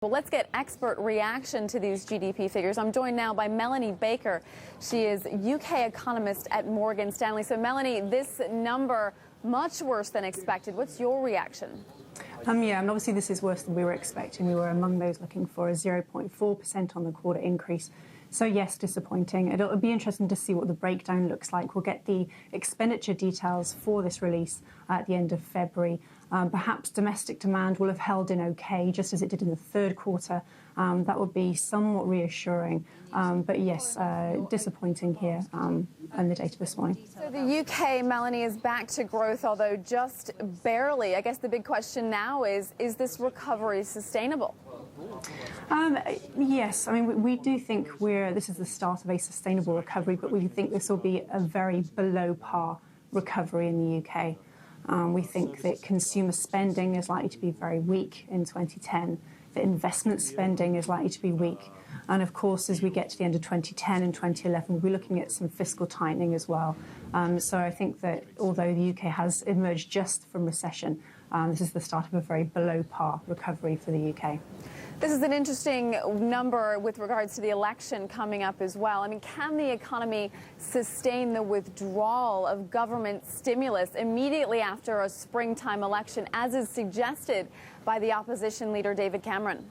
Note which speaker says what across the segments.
Speaker 1: Well, let's get expert reaction to these GDP figures. I'm joined now by Melanie Baker. She is UK economist at Morgan Stanley. So, Melanie, this number much worse than expected. What's your reaction?
Speaker 2: Yeah, and obviously this is worse than we were expecting. We were among those looking for a 0.4% on the quarter increase. So yes, disappointing. It'll be interesting to see what the breakdown looks like. We'll get the expenditure details for this release at the end of February. Perhaps domestic demand will have held in okay, just as it did in the third quarter. That would be somewhat reassuring. But yes, disappointing here in the data this morning.
Speaker 1: So the UK, Melanie, is back to growth, although just barely. I guess the big question now is this recovery sustainable?
Speaker 2: Yes, I mean, we do think this is the start of a sustainable recovery, but we think this will be a very below par recovery in the UK. We think that consumer spending is likely to be very weak in 2010, that investment spending is likely to be weak. And of course, as we get to the end of 2010 and 2011, we'll be looking at some fiscal tightening as well. So I think that although the UK has emerged just from recession, this is the start of a very below par recovery for the UK.
Speaker 1: This is an interesting number with regards to the election coming up as well. I mean, can the economy sustain the withdrawal of government stimulus immediately after a springtime election, as is suggested by the opposition leader David Cameron?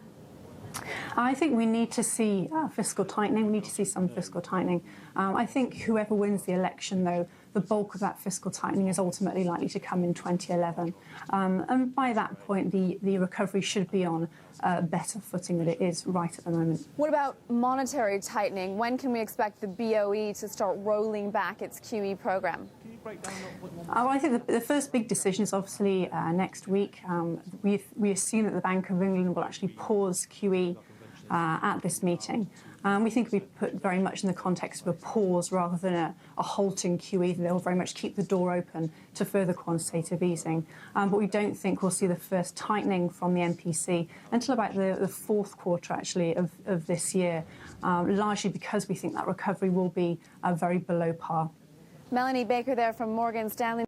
Speaker 2: I think we need to see fiscal tightening. We need to see some fiscal tightening. I think whoever wins the election, though, the bulk of that fiscal tightening is ultimately likely to come in 2011. And by that point, the recovery should be on a better footing than it is right at the moment.
Speaker 1: What about monetary tightening? When can we expect the BOE to start rolling back its QE program?
Speaker 2: I think the first big decision is obviously next week. We assume that the Bank of England will actually pause QE at this meeting. We think we put very much in the context of a pause rather than a halting QE. They'll very much keep the door open to further quantitative easing. But we don't think we'll see the first tightening from the MPC until about the fourth quarter, actually, of this year, largely because we think that recovery will be very below par.
Speaker 1: Melanie Baker there from Morgan Stanley.